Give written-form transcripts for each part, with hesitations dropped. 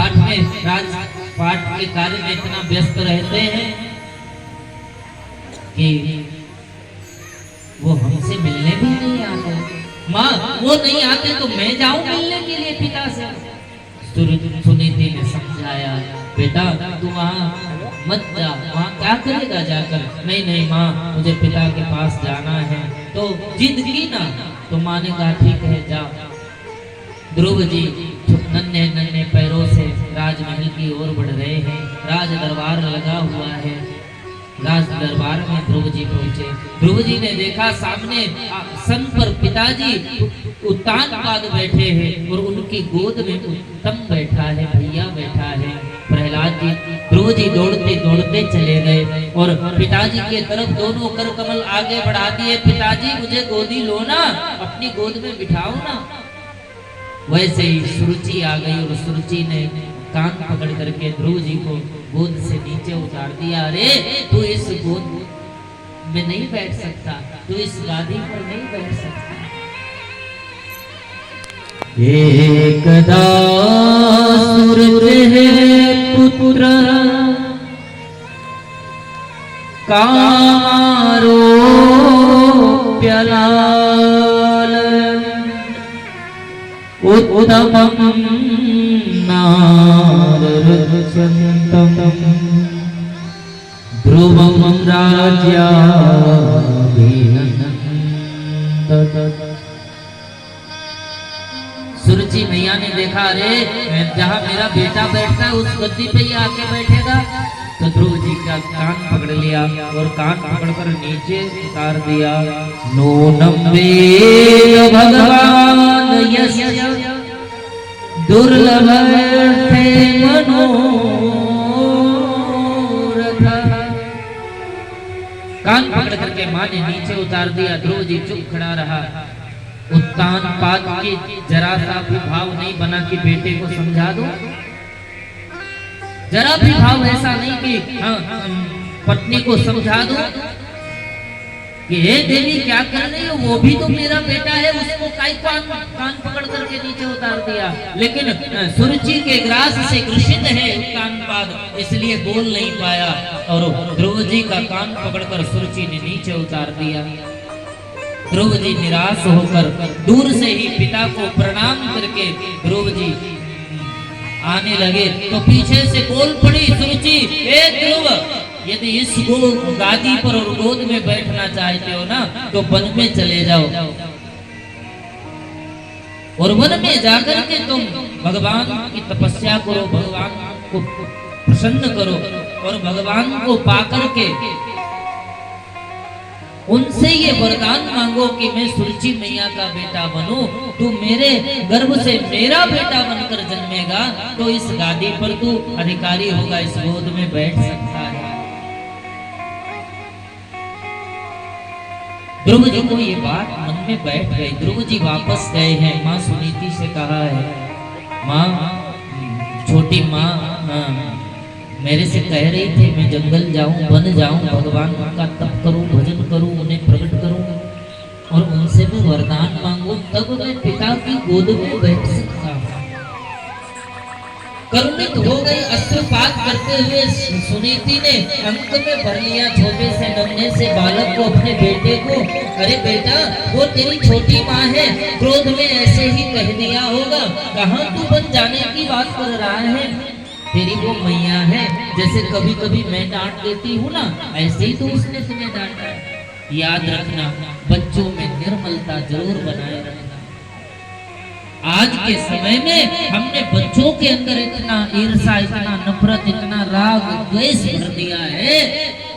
राजपाट के कार्य में इतना व्यस्त रहते हैं कि वो हमसे मिलने भी नहीं आते। माँ वो नहीं आते तो मैं जाऊं मिलने के लिए पिता से। सुनीति ने समझाया, बेटा तू वहाँ मत जा, वहाँ क्या करेगा जाकर। नहीं नहीं माँ, मुझे पिता के पास जाना है। तो जिद की ना, तो माँ ने कहा ठीक है जा। ध्रुव जी नन्हे नन्हे पैरों से राजमहल की ओर बढ़ रहे हैं। राज दरबार लगा हुआ है। राज दरबार में ध्रुव जी पहुंचे। ध्रुव जी ने देखा सामने सन पर पिताजी उत्तानपाद बैठे हैं और उनकी गोद में उत्तम बैठा है, भैया बैठा है। प्रहलाद जी, ध्रुव जी दौड़ते दौड़ते चले गए और पिताजी के तरफ दोनों कर कमल आगे बढ़ा दिए। पिताजी मुझे गोदी लो ना, अपनी गोद में बिठाओ ना। वैसे ही सुरुचि आ गई और सुरुचि ने कान पकड़ करके ध्रुव जी को गोद से नीचे उतार दिया। अरे तू इस गोद में नहीं बैठ सकता, तू इस गादी पर नहीं बैठ सकता। एकदा सुरते पुत्र कामारो प्यलाल उत्तमं नारचन्तम् ध्रुवं राज्याभिनन्दत्। सुरुचि मैया ने देखा, अरे जहाँ मेरा बेटा बैठता है उस गद्दी पे ही आके बैठेगा। तो ध्रुव जी का कान पकड़ लिया और कान पकड़कर नीचे उतार दिया। नूनं वेद भगवान यस्य दुर्लभते मनोरथ। कान पकड़ करके माँ ने नीचे उतार दिया। ध्रुव जी चुप खड़ा रहा। उत्तानपाद की जरा सा भी भाव नहीं बना कि बेटे को समझा दो। जरा भी भाव ऐसा नहीं कि पत्नी को समझा दो कि हे देवी क्या कर रही हो, वो भी तो मेरा बेटा है, उसको कान पकड़ करके नीचे उतार दिया। लेकिन सुरुचि के ग्रास से ग्रसित है उत्तानपाद, इसलिए बोल नहीं पाया और ध्रुव जी का कान पकड़कर सुरुचि ने नीचे उतार दिया। ध्रुव जी निराश होकर दूर से ही पिता को प्रणाम करके ध्रुव जी आने लगे तो पीछे से बोल पड़ी सुरुचि, हे ध्रुव, यदि इस गादी पर और गोद में बैठना चाहते हो ना तो वन में चले जाओ और वन में जाकर के तुम भगवान की तपस्या करो, भगवान को प्रसन्न करो और भगवान को पाकर के उनसे ये वरदान मांगो कि मैं सुरुचि मैया का बेटा बनूं, तू मेरे गर्भ से मेरा बेटा बनकर जन्मेगा तो इस गादी पर तू अधिकारी होगा, इस गोद में बैठ सकता है। ध्रुव जी को ये बात मन में बैठ गई। ध्रुव जी वापस गए हैं। माँ सुनीति से कहा है, माँ छोटी माँ मेरे से कह रही थी मैं जंगल जाऊं, वन जाऊं, भगवान का तप करूं, भजन करूं, उन्हें प्रकट करूं और उनसे मैं वरदान मांगूं, तब मैं पिता की गोद में बैठ सकता हूं। करुणित हो गई। अश्रुपात करते हुए सुनीति ने अंक में भर लिया छोटे से नन्हे से बालक को, अपने बेटे को। अरे बेटा, वो तेरी छोटी माँ है, क्रोध में ऐसे ही कह दिया होगा। कहाँ तू बन जाने की बात कर रहा है? तेरी वो मैया है, जैसे कभी कभी मैं डांट देती हूँ ना, ऐसे ही तो उसने तुम्हें डांटा। याद रखना, बच्चों में निर्मलता जरूर बनाए रखना। आज के समय में हमने बच्चों के अंदर इतना ईर्ष्या, इतना नफरत, इतना राग द्वेष भर दिया है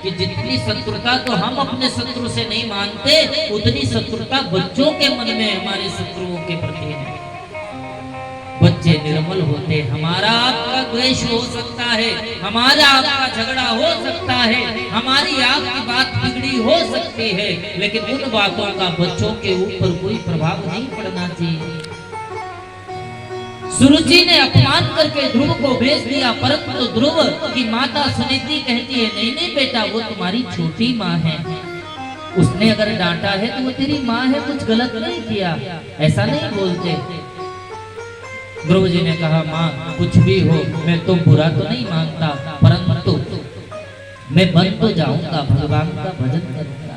कि जितनी शत्रुता तो हम अपने शत्रु से नहीं मानते, उतनी शत्रुता बच्चों के मन में हमारे शत्रुओं के प्रति है। बच्चे निर्मल होते, हमारा आपका द्वेष हो सकता है, हमारा आपका झगड़ा हो सकता है, हमारी आपकी बात बिगड़ी हो सकती है, लेकिन उन बातों का बच्चों के ऊपर कोई प्रभाव नहीं पड़ना चाहिए। सुरुचि ने अपमान करके ध्रुव को भेज दिया, परंतु ध्रुव की माता सुनीति कहती है, नहीं नहीं बेटा, वो तुम्हारी छोटी माँ है, उसने अगर डांटा है तो वो तेरी माँ है, कुछ गलत नहीं किया, ऐसा नहीं बोलते। ध्रुव जी ने कहा माँ कुछ भी हो मैं तो बुरा तो नहीं मानता, परंतु मैं बन तो जाऊंगा, भगवान का भजन करूंगा।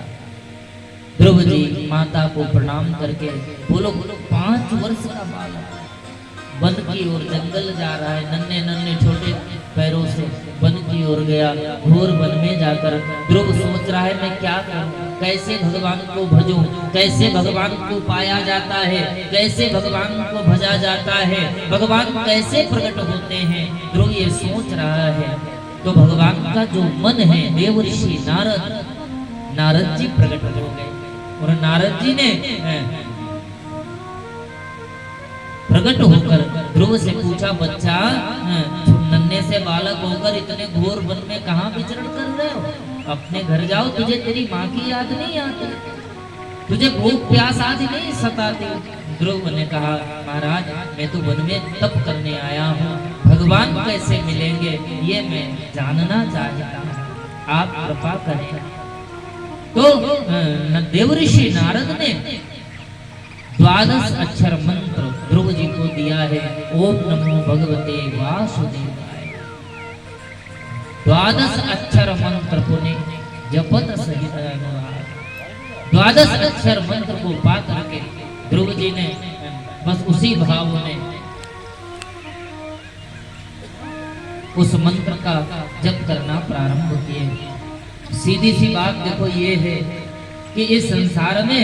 ध्रुव जी माता को प्रणाम करके बोलो 5 वर्ष का बालक वन की ओर जंगल जा रहा है, नन्हे नन्हे छोटे पैरों से वन की ओर गया। घोर वन में जाकर ध्रुव सोच रहा है मैं क्या करूं, कैसे भगवान को भजूं, कैसे भगवान को पाया जाता है, कैसे भगवान को भजा जाता है, भगवान कैसे प्रकट होते हैं। ध्रुव ये सोच रहा है तो भगवान का जो मन है देवर्षि नारद जी प्रकट हो गए और नारद जी ने प्रकट होकर ध्रुव से पूछा बच्चा नन्हे से बालक होकर इतने घोर वन में कहाँ विचरण कर रहे हो, अपने घर जाओ, तुझे तेरी माँ की याद नहीं आती, तुझे भूख प्यास आदि नहीं सताती। ध्रुव ने कहा महाराज मैं तो वन में तप करने आया हूँ, भगवान कैसे मिलेंगे ये मैं जानना चाहता हूँ, आप कृपा करें। तो देवऋषि नारद ने 12 अक्षर मंत्र ध्रुव जी को दिया है, ओम नमो भगवते वासुदेवाय। 12 अक्षर मंत्र पुण्य जपत सहित अनुराग। 12 अक्षर मंत्र को पा करके ध्रुव जी ने बस उसी भाव में उस मंत्र का जप करना प्रारंभ किए। सीधी सी बात देखो ये है कि इस संसार में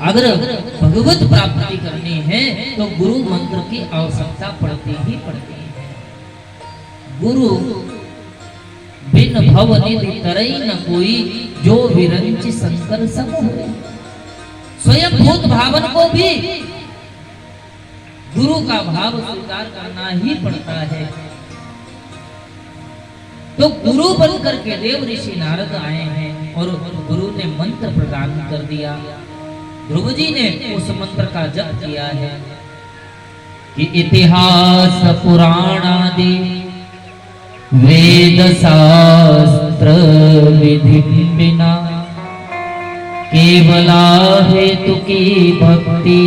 अगर भगवत प्राप्ति करनी है तो गुरु मंत्र की आवश्यकता पड़ती ही पड़ती है। गुरु बिन भव निधि तरई न कोई, जो विरंच शंकर सम होय। स्वयं भूत भावन को भी गुरु का भाव स्वीकार करना ही पड़ता है। तो गुरु बनकर के देव ऋषि नारद आए हैं और गुरु ने मंत्र प्रदान कर दिया। ध्रुव जी ने उस मंत्र का जप किया है कि इतिहास पुराण आदि वेद शास्त्र विधि बिना, केवला हेतु की भक्ति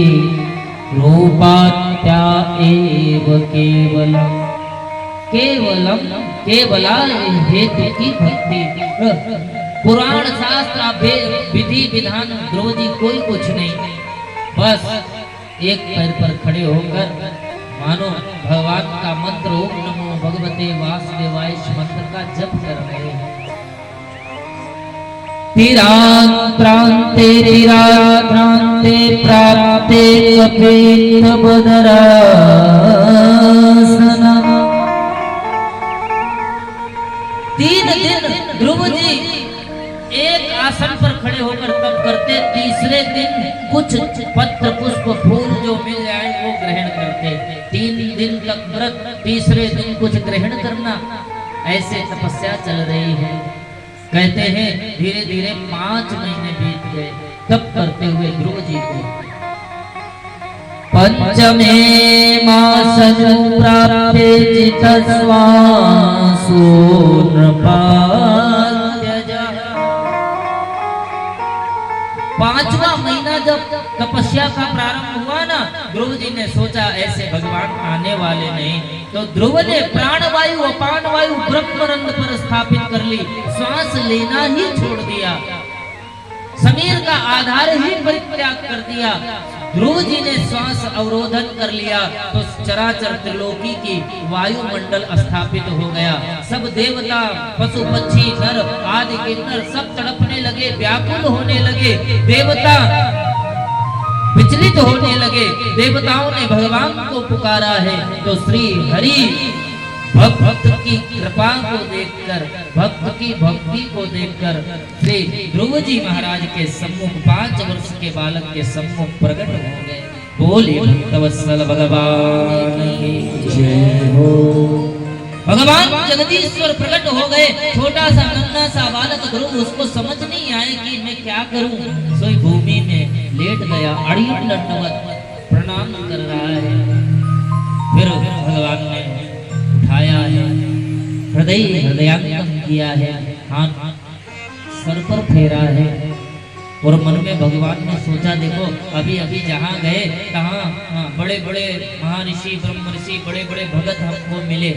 रूपात्या एव केवलम। केवला हेतु की भक्ति, पुराण शास्त्र विधि विधान ध्रुव जी कोई कुछ नहीं, बस एक पैर पर खड़े होकर मानो भगवान का मंत्र ओम नमो भगवते वासुदेवाय मंत्र का जप कर रहे हैं। तीरांते प्राप्ते कपित बदरासना। 3 दिन ध्रुव जी एक आसन पर खड़े होकर तप करते, तीसरे दिन कुछ पत्र पुष्प फूल जो मिल जाए वो ग्रहण करते। 3 दिन तक व्रत, तीसरे दिन कुछ ग्रहण करना, ऐसे तपस्या चल रही है। कहते हैं धीरे धीरे 5 महीने बीत गए तप करते हुए ध्रुव जी को। पंचमे मास प्राप्ते जितस्वा पांचवा महीना जब तपस्या का प्रारंभ हुआ ना, ध्रुव जी ने सोचा ऐसे भगवान आने वाले नहीं, तो ध्रुव ने प्राणवायु अपान वायु ब्रह्मरंध पर स्थापित कर ली, श्वास लेना ही छोड़ दिया, शरीर का आधार ही परित्याग कर दिया। ध्रुव जी ने श्वास अवरोधन कर लिया तो चराचर त्रिलोकी की वायुमंडल स्थापित हो गया। सब देवता पशु पक्षी नर आदि किन्नर सब तड़पने लगे, व्याकुल होने लगे, देवता विचलित होने लगे। देवताओं ने भगवान को पुकारा है तो श्री हरि भक्त की कृपा को देखकर, भक्त की भक्ति को देखकर श्री ध्रुव जी महाराज के सम्मुख 5 वर्ष के बालक के सम्मुख प्रकट हो गए। बोले भक्तवत्सल भगवान की जय हो। भगवान जगदीश्वर प्रकट हो गए। छोटा सा नन्हा सा बालक ध्रुव, उसको समझ नहीं आए कि मैं क्या करूं, सोई भूमि में लेट गया, अड़ी दंडवत प्रणाम कर रहा है। फिर भगवान ने उठाया है, हृदयांगम किया है, हाथ सर पर फेरा है, और मन में भगवान ने सोचा, देखो अभी अभी जहाँ गए तहाँ बड़े बड़े महर्षि ब्रह्म ऋषि बड़े बड़े भगत हमको मिले,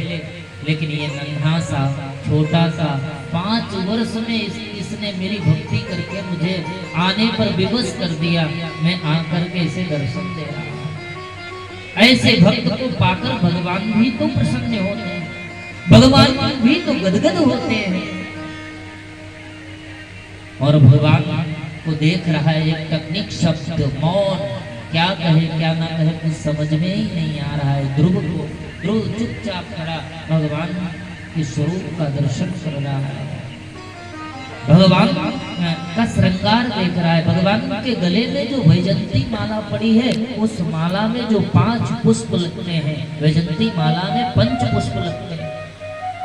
लेकिन ये नन्हा सा छोटा सा 5 वर्ष में इसने मेरी भक्ति करके मुझे आने पर विवश कर दिया। मैं आकर के इसे दर्शन दे रहा हूं। ऐसे भक्त को पाकर भगवान भी तो प्रसन्न होते हैं, भगवान भी तो गदगद होते हैं। और भगवान को देख रहा है, एक तकनीक शब्द मौन, क्या कहे क्या ना कहे कुछ समझ में ही नहीं आ रहा है। ध्रुव चुपचाप खड़ा भगवान के स्वरूप का दर्शन कर रहा है, भगवान का श्रृंगार देख रहा है। भगवान के गले में जो वैजंती माला पड़ी है, उस माला में जो 5 पुष्प लगते हैं, वैजंती माला में 5 पुष्प लगते हैं।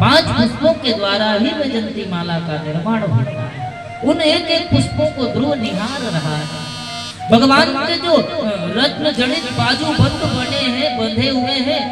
5 पुष्पों के द्वारा ही वैजंती माला का निर्माण होता है। उन एक एक पुष्पों को ध्रुव निहार रहा है। भगवान के जो रत्न जड़ित बाजू बंद बने हैं, बंधे हुए हैं,